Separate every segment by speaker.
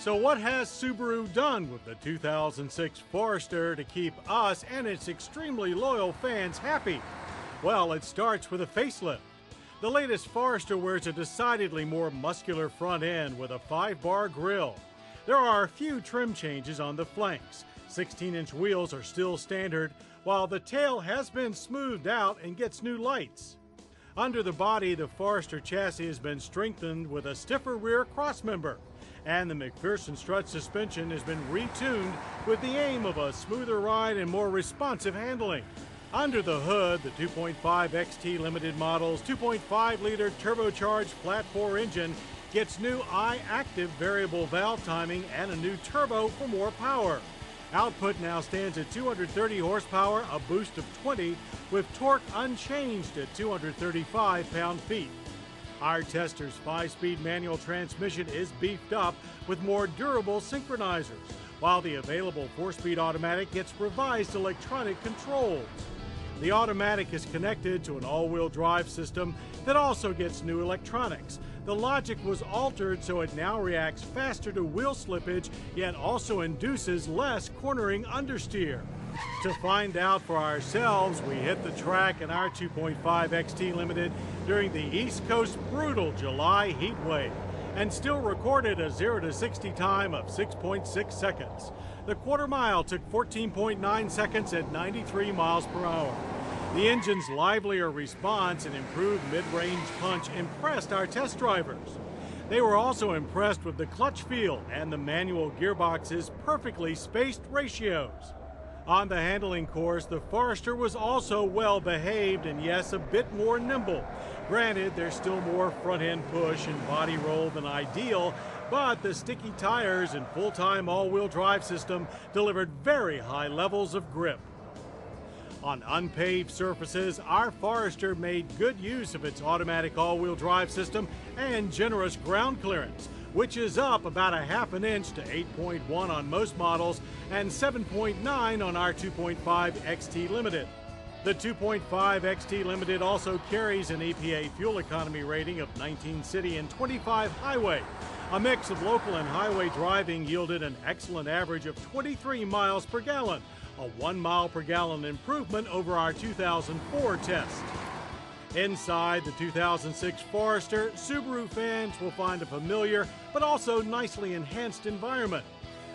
Speaker 1: So what has Subaru done with the 2006 Forester to keep us and its extremely loyal fans happy? Well, it starts with a facelift. The latest Forester wears a decidedly more muscular front end with a 5-bar grille. There are a few trim changes on the flanks. 16-inch wheels are still standard, while the tail has been smoothed out and gets new lights. Under the body, the Forester chassis has been strengthened with a stiffer rear crossmember, and the McPherson strut suspension has been retuned with the aim of a smoother ride and more responsive handling. Under the hood, the 2.5 XT Limited model's 2.5-liter turbocharged flat-4 engine gets new I-active variable valve timing and a new turbo for more power. Output now stands at 230 horsepower, a boost of 20, with torque unchanged at 235 pound-feet. Our tester's 5-speed manual transmission is beefed up with more durable synchronizers, while the available 4-speed automatic gets revised electronic controls. The automatic is connected to an all-wheel drive system that also gets new electronics. The logic was altered so it now reacts faster to wheel slippage, yet also induces less cornering understeer. To find out for ourselves, we hit the track in our 2.5 XT Limited during the East Coast brutal July heat wave and still recorded a 0 to 60 time of 6.6 seconds. The quarter mile took 14.9 seconds at 93 miles per hour. The engine's livelier response and improved mid-range punch impressed our test drivers. They were also impressed with the clutch feel and the manual gearbox's perfectly spaced ratios. On the handling course, the Forester was also well behaved and, yes, a bit more nimble. Granted, there's still more front-end push and body roll than ideal, but the sticky tires and full-time all-wheel drive system delivered very high levels of grip. On unpaved surfaces, our Forester made good use of its automatic all-wheel drive system and generous ground clearance, which is up about a half an inch to 8.1 on most models and 7.9 on our 2.5 XT Limited. The 2.5 XT Limited also carries an EPA fuel economy rating of 19 city and 25 highway. A mix of local and highway driving yielded an excellent average of 23 miles per gallon, a 1 mile per gallon improvement over our 2004 test. Inside the 2006 Forester, Subaru fans will find a familiar but also nicely enhanced environment.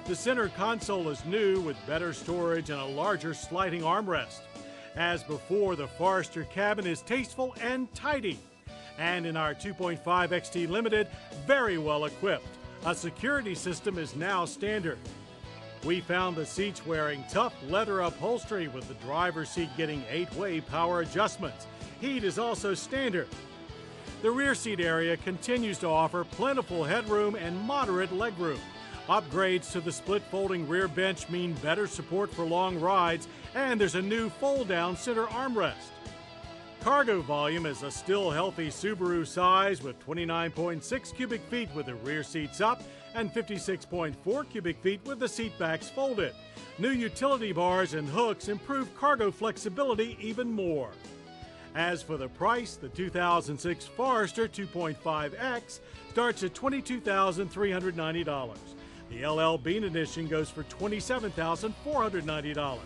Speaker 1: The center console is new with better storage and a larger sliding armrest. As before, the Forester cabin is tasteful and tidy. And in our 2.5 XT Limited, very well equipped. A security system is now standard. We found the seats wearing tough leather upholstery with the driver's seat getting 8-way power adjustments. Heat is also standard. The rear seat area continues to offer plentiful headroom and moderate legroom. Upgrades to the split folding rear bench mean better support for long rides, and there's a new fold-down center armrest. Cargo volume is a still healthy Subaru size with 29.6 cubic feet with the rear seats up and 56.4 cubic feet with the seat backs folded. New utility bars and hooks improve cargo flexibility even more. As for the price, the 2006 Forester 2.5X starts at $22,390. The LL Bean Edition goes for $27,490.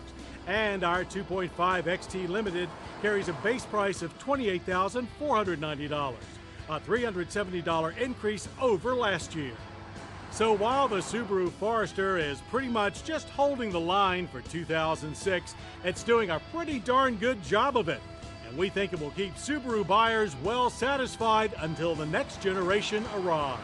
Speaker 1: And our 2.5 XT Limited carries a base price of $28,490, a $370 increase over last year. So while the Subaru Forester is pretty much just holding the line for 2006, it's doing a pretty darn good job of it. And we think it will keep Subaru buyers well satisfied until the next generation arrives.